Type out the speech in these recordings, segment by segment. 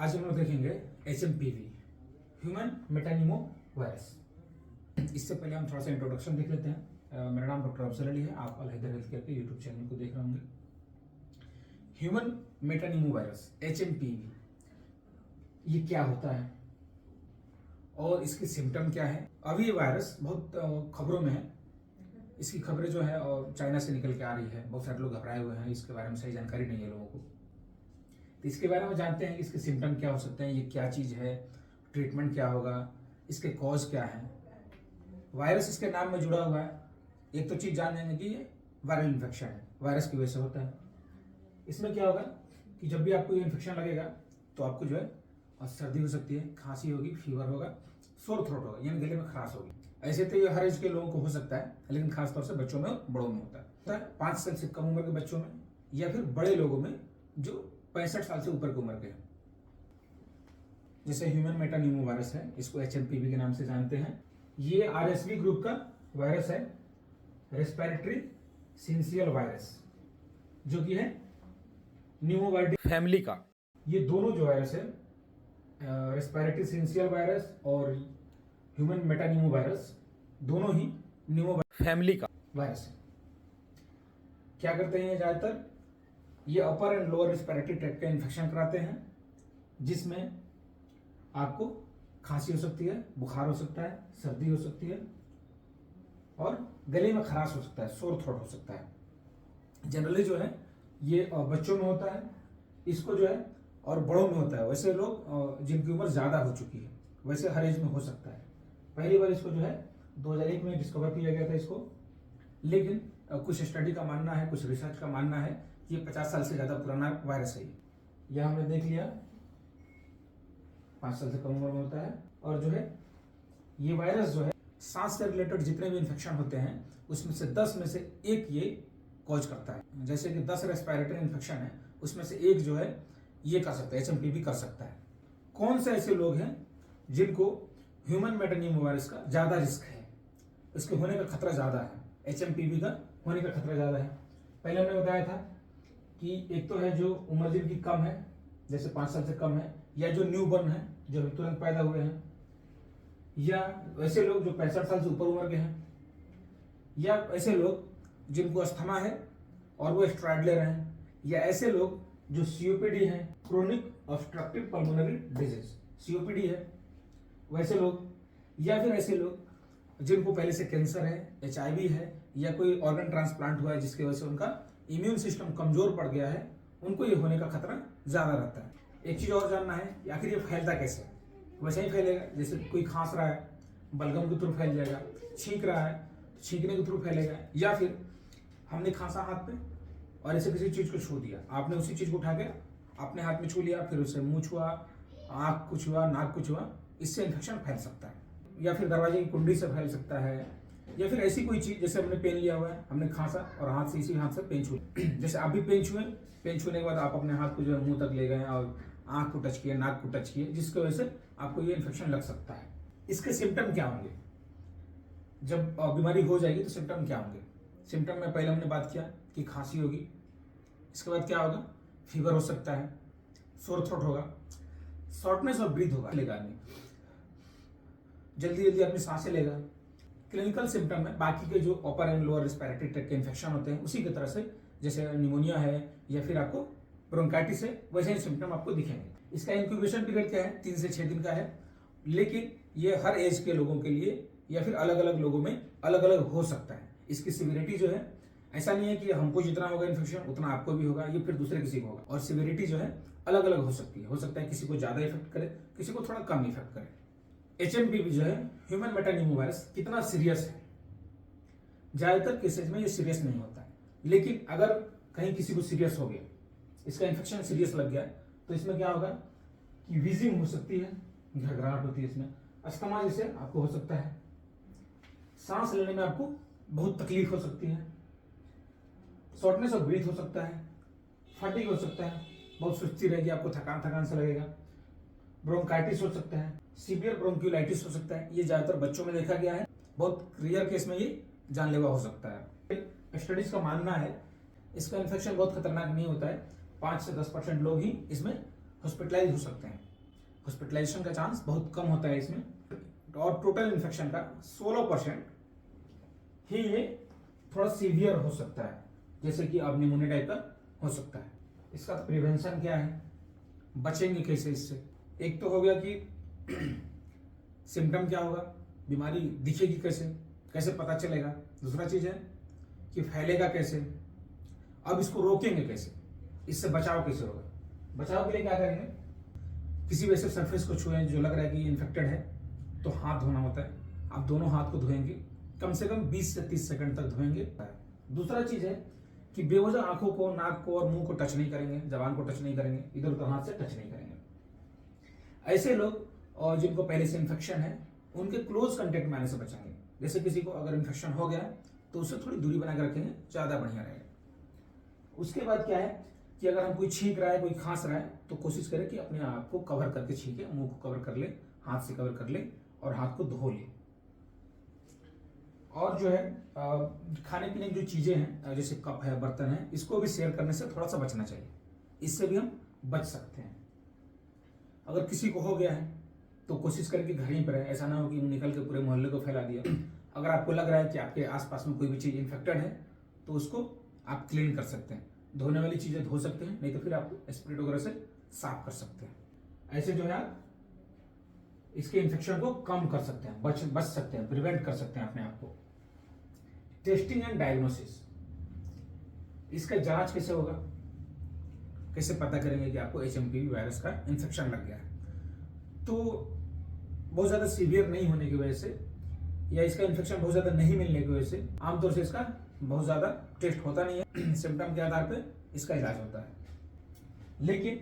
आज हम लोग देखेंगे HMPV ह्यूमन मेटानिमो वायरस। इससे पहले हम थोड़ा सा इंट्रोडक्शन देख लेते हैं। मेरा नाम डॉक्टर अफजल अली है। आप अलहैदर हेल्थ केयर के यूट्यूब चैनल को देख रहे होंगे। ह्यूमन मेटानिमो वायरस HMPV ये क्या होता है और इसके सिम्टम क्या है। अभी ये वायरस बहुत खबरों में है। इसकी खबरें जो है और चाइना से निकल के आ रही है। बहुत सारे लोग घबराए हुए हैं, इसके बारे में सही जानकारी नहीं है लोगों को। तो इसके बारे में जानते हैं कि इसके सिम्टम क्या हो सकते हैं, ये क्या चीज़ है, ट्रीटमेंट क्या होगा, इसके कॉज क्या है। वायरस इसके नाम में जुड़ा हुआ है। एक तो चीज़ जान लेंगे कि ये वायरल इन्फेक्शन है, वायरस की वजह से होता है। इसमें क्या होगा कि जब भी आपको ये इन्फेक्शन लगेगा तो आपको जो है सर्दी हो सकती है, खांसी होगी, फीवर होगा, सोर थ्रोट होगा, यानी गले में खराश होगी। ऐसे तो ये हर एज के लोगों को हो सकता है, लेकिन खासतौर से बच्चों में, बड़ों में होता है। 5 साल से कम उम्र के बच्चों में या फिर बड़े लोगों में जो 65 साल से ऊपर की उम्र के हैं। जैसे ह्यूमन मेटानिमो वायरस है, इसको HMPV के नाम से जानते हैं। ये RSV ग्रुप का वायरस है, रेस्पिरेटरी सिंसियल वायरस, जो कि है न्यूमोवायरस फैमिली का। ये दोनों जो वायरस है, रेस्पिरेटरी सिंसियल वायरस और ह्यूमन मेटानिमो वायरस, दोनों ही न्यूमोवायरस फैमिली का वायरस है। क्या करते हैं ज्यादातर, ये अपर एंड लोअर रेस्पिरेटरी ट्रैक्ट का इन्फेक्शन कराते हैं, जिसमें आपको खांसी हो सकती है, बुखार हो सकता है, सर्दी हो सकती है और गले में खराश हो सकता है, सोर थ्रोट हो सकता है। जनरली जो है ये बच्चों में होता है, इसको जो है और बड़ों में होता है। वैसे लोग जिनकी उम्र ज़्यादा हो चुकी है, वैसे हर एज में हो सकता है। पहली बार इसको जो है 2001 में डिस्कवर किया गया था इसको, लेकिन कुछ स्टडी का मानना है, कुछ रिसर्च का मानना है कि ये 50 साल से ज़्यादा पुराना वायरस है। यह हमने देख लिया 5 साल से कम उम्र में होता है। और जो है ये वायरस जो है सांस से रिलेटेड जितने भी इन्फेक्शन होते हैं उसमें से 10 में से एक ये कॉज करता है। जैसे कि 10 रेस्पिरेटरी इन्फेक्शन है, उसमें से एक जो है ये कर सकता है, HMPV कर सकता है। कौन से ऐसे लोग हैं जिनको ह्यूमन मेटानिमो वायरस का ज़्यादा रिस्क है, इसके होने का खतरा ज़्यादा है, HMPV का होने का खतरा ज़्यादा है। पहले हमने बताया था कि एक तो है जो उम्र जिनकी कम है, जैसे 5 साल से कम है, या जो न्यू बर्न है, जो तुरंत पैदा हुए हैं, या ऐसे लोग जो 65 साल से ऊपर उम्र के हैं, या ऐसे लोग जिनको अस्थमा है और वो स्टेरॉइड ले रहे हैं, या ऐसे लोग जो COPD है, chronic obstructive pulmonary disease, COPD है, वैसे लोग, या फिर ऐसे लोग जिनको पहले से कैंसर है, HIV है, या कोई ऑर्गन ट्रांसप्लांट हुआ है जिसकी वजह से उनका इम्यून सिस्टम कमजोर पड़ गया है, उनको ये होने का खतरा ज्यादा रहता है। एक चीज और जानना है कि आखिर ये फैलता कैसे। वैसे ही फैलेगा, जैसे कोई खांस रहा है, बलगम के थ्रू फैल जाएगा, छींक रहा है, छींकने के थ्रू फैलेगा, या फिर हमने खांसा हाथ पे और ऐसे किसी चीज को छू दिया, आपने उसी चीज को उठा के अपने हाथ में छू लिया, फिर उसे मुंह छुआ, आंख को छुआ, नाक को छुआ, इससे इन्फेक्शन फैल सकता है। या फिर दरवाजे की कुंडी से फैल सकता है, या फिर ऐसी कोई चीज, जैसे हमने पेन लिया हुआ है, हमने खांसा और हाथ से, इसी हाथ से पेन छू, जैसे आप भी पेन छुए, पेन छूने के बाद आप अपने हाथ को जो है मुंह तक ले गए और आंख को टच किया, नाक को टच किया, जिसकी वजह से आपको ये इन्फेक्शन लग सकता है। इसके सिम्टम क्या होंगे, जब बीमारी हो जाएगी तो सिम्टम क्या होंगे। सिम्टम में पहले हमने बात किया कि खांसी होगी, इसके बाद क्या होगा, फीवर हो सकता है, सोर थ्रोट होगा, शॉर्टनेस ऑफ ब्रीथ होगा, लेगा नहीं, जल्दी जल्दी अपनी सांसें लेगा। क्लिनिकल सिम्टम है बाकी के जो अपर एंड लोअर रेस्पिरेटरी ट्रैक्ट के इन्फेक्शन होते हैं उसी की तरह से, जैसे निमोनिया है या फिर आपको ब्रोंकाइटिस है, वैसे ही सिम्टम आपको दिखेंगे। इसका इंक्यूबेशन पीरियड क्या है, 3 से 6 दिन का है, लेकिन ये हर एज के लोगों के लिए या फिर अलग अलग लोगों में अलग अलग हो सकता है। इसकी सिविरिटी जो है, ऐसा नहीं है कि हमको जितना होगा इन्फेक्शन उतना आपको भी होगा, ये फिर दूसरे किसी को होगा, और सिविरिटी जो है अलग अलग हो सकती है। हो सकता है किसी को ज्यादा इफेक्ट करे, किसी को थोड़ा कम इफेक्ट करे। HMPV जो है ह्यूमन मेटानिमो वायरस कितना सीरियस है, ज्यादातर केसेज में ये सीरियस नहीं होता है, लेकिन अगर कहीं किसी को सीरियस हो गया, इसका इन्फेक्शन सीरियस लग गया, तो इसमें क्या होगा कि वीजिंग हो सकती है, घबराहट होती है, इसमें अस्थमा जैसे आपको हो सकता है, सांस लेने में आपको बहुत तकलीफ हो सकती है, शॉर्टनेस ऑफ ब्रीथ हो सकता है, फटीग हो सकता है, बहुत सुस्ती रहेगी, आपको थकान थकान से लगेगा, ब्रोंकाइटिस हो सकता है, सीवियर ब्रोंक्यूलाइटिस हो सकता है। ये ज्यादातर बच्चों में देखा गया है, बहुत रेयर केस में ये जानलेवा हो सकता है। स्टडीज का मानना है इसका इन्फेक्शन बहुत खतरनाक नहीं होता है, 5 से 10% लोग ही इसमें हॉस्पिटलाइज हो सकते हैं। हॉस्पिटलाइजेशन का चांस बहुत कम होता है इसमें, और टोटल इन्फेक्शन का 16% ही ये थोड़ा सीवियर हो सकता है, जैसे कि अब निमोनिया टाइप का हो सकता है। इसका प्रिवेंशन क्या है, बचेंगे कैसे इससे? एक तो हो गया कि सिम्टम क्या होगा, बीमारी दिखेगी कैसे, कैसे पता चलेगा। दूसरा चीज है कि फैलेगा कैसे, अब इसको रोकेंगे कैसे, इससे बचाव कैसे होगा। बचाव के लिए क्या करेंगे, किसी वैसे सरफेस को छुएं जो लग रहा है कि इन्फेक्टेड है, तो हाथ धोना होता है। आप दोनों हाथ को धोएंगे, कम से कम 20 से 30 सेकंड तक धोएंगे। दूसरा चीज है कि बेवजह आंखों को, नाक को और मुंह को टच नहीं करेंगे, जबान को टच नहीं करेंगे, इधर उधर हाथ से टच नहीं करेंगे। ऐसे लोग और जिनको पहले से इन्फेक्शन है उनके क्लोज कांटेक्ट में आने से बचेंगे। जैसे किसी को अगर इन्फेक्शन हो गया तो उससे थोड़ी दूरी बना के रखेंगे, ज्यादा बढ़िया रहेगा। उसके बाद क्या है कि अगर हम कोई छींक रहा है, कोई खांस रहा है, तो कोशिश करें कि अपने आप को कवर करके छींके, मुंह को कवर कर ले, हाथ से कवर कर ले और हाथ को धो ले। और जो है खाने पीने की जो चीजें हैं, जैसे कप है, बर्तन है, इसको भी शेयर करने से थोड़ा सा बचना चाहिए, इससे भी हम बच सकते हैं। अगर किसी को हो गया है तो कोशिश करें कि घर ही पर है, ऐसा ना हो कि निकल के पूरे मोहल्ले को फैला दिया। अगर आपको लग रहा है कि आपके आसपास में कोई भी चीज इन्फेक्टेड है तो उसको आप क्लीन कर सकते हैं, धोने वाली चीजें धो सकते हैं, नहीं तो फिर आप स्प्रेड वगैरह से साफ कर सकते हैं। ऐसे जो है आप इसके इन्फेक्शन को कम कर सकते हैं, बच सकते हैं, प्रिवेंट कर सकते हैं अपने आप को। टेस्टिंग एंड डायग्नोसिस, इसका जांच कैसे होगा, कैसे पता करेंगे कि आपको HMPV वायरस का इन्फेक्शन लग गया है? तो बहुत ज्यादा सीवियर नहीं होने की वजह से या इसका इन्फेक्शन बहुत ज्यादा नहीं मिलने की वजह से आमतौर से इसका बहुत ज्यादा टेस्ट होता नहीं है। सिम्टम के आधार पे इसका इलाज होता है। लेकिन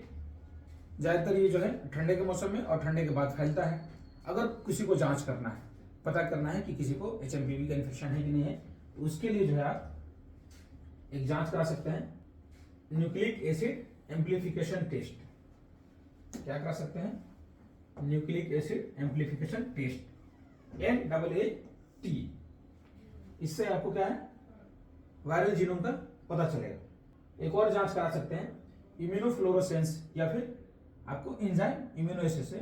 ज्यादातर ये जो है ठंडे के मौसम में और ठंडे के बाद फैलता है। अगर किसी को जांच करना है, पता करना है कि किसी को HMPV का इन्फेक्शन है कि नहीं है, तो उसके लिए जो है आप एक जांच करा सकते हैं, न्यूक्लिक एसिड एम्प्लीफिकेशन टेस्ट। क्या करा सकते हैं? Nucleic acid amplification test, NAAT। इससे आपको क्या है, वायरल जीनोम का पता चलेगा। एक और जांच करा सकते हैं, इम्यूनोफ्लोरोसेंस, या फिर आपको एंजाइम इम्यूनोएसिस से,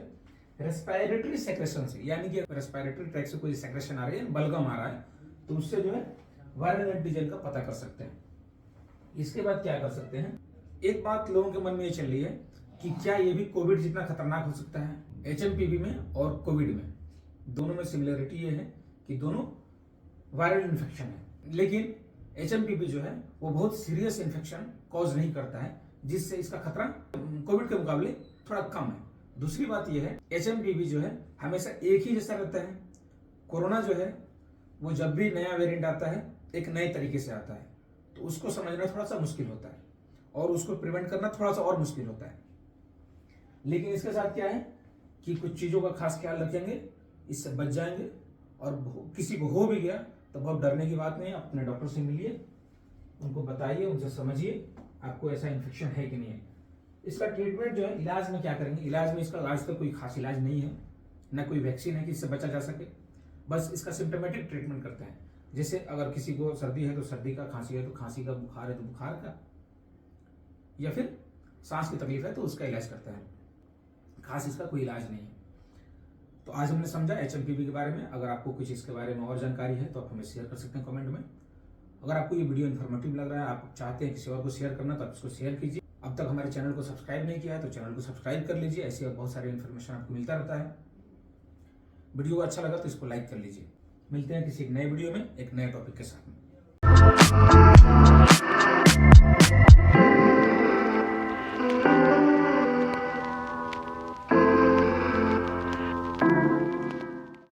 रेस्पिरेटरी सेक्रेशन से, यानी कि रेस्पिरेटरी ट्रैक्ट से कोई सेक्रेशन आ रही है, बलगम आ रहा है, तो उससे जो है वायरल एंटीजन का पता कर सकते हैं। इसके बाद क्या कर सकते हैं, एक बात लोगों के मन में ये चल रही है कि क्या ये भी कोविड जितना खतरनाक हो सकता है? HMPV में और कोविड में, दोनों में सिमिलरिटी ये है कि दोनों वायरल इन्फेक्शन है, लेकिन HMPV जो है वो बहुत सीरियस इन्फेक्शन कॉज नहीं करता है, जिससे इसका खतरा कोविड के मुकाबले थोड़ा कम है। दूसरी बात यह है, HMPV जो है हमेशा एक ही जैसा रहता है। कोरोना जो है वो जब भी नया वेरिएंट आता है एक नए तरीके से आता है, तो उसको समझना थोड़ा सा मुश्किल होता है और उसको प्रिवेंट करना थोड़ा सा और मुश्किल होता है। लेकिन इसके साथ क्या है कि कुछ चीजों का खास ख्याल रखेंगे, इससे बच जाएंगे। और किसी को हो भी गया तो बहुत डरने की बात नहीं है, अपने डॉक्टर से मिलिए, उनको बताइए, उनसे समझिए आपको ऐसा इन्फेक्शन है कि नहीं है। इसका ट्रीटमेंट जो है, इलाज में क्या करेंगे, इलाज में इसका आज तक कोई खास इलाज नहीं है, ना कोई वैक्सीन है कि इससे बचा जा सके। बस इसका सिम्टोमेटिक ट्रीटमेंट करते हैं। जैसे अगर किसी को सर्दी है तो सर्दी का, खांसी है तो खांसी का, बुखार है तो बुखार का, या फिर सांस की तकलीफ है तो उसका इलाज करता है। खास इसका कोई इलाज नहीं है। तो आज हमने समझा HMPV के बारे में। अगर आपको कुछ इसके बारे में और जानकारी है तो आप हमें शेयर कर सकते हैं कमेंट में। अगर आपको ये वीडियो इन्फॉर्मेटिव लग रहा है, आप चाहते हैं किसी और को शेयर करना, तो आप इसको शेयर कीजिए। अब तक हमारे चैनल को सब्सक्राइब नहीं किया है तो चैनल को सब्सक्राइब कर लीजिए, ऐसी बहुत सारी इन्फॉर्मेशन आपको मिलता रहता है। वीडियो अच्छा लगा तो इसको लाइक कर लीजिए। मिलते हैं किसी एक नए वीडियो में एक नए टॉपिक के साथ में।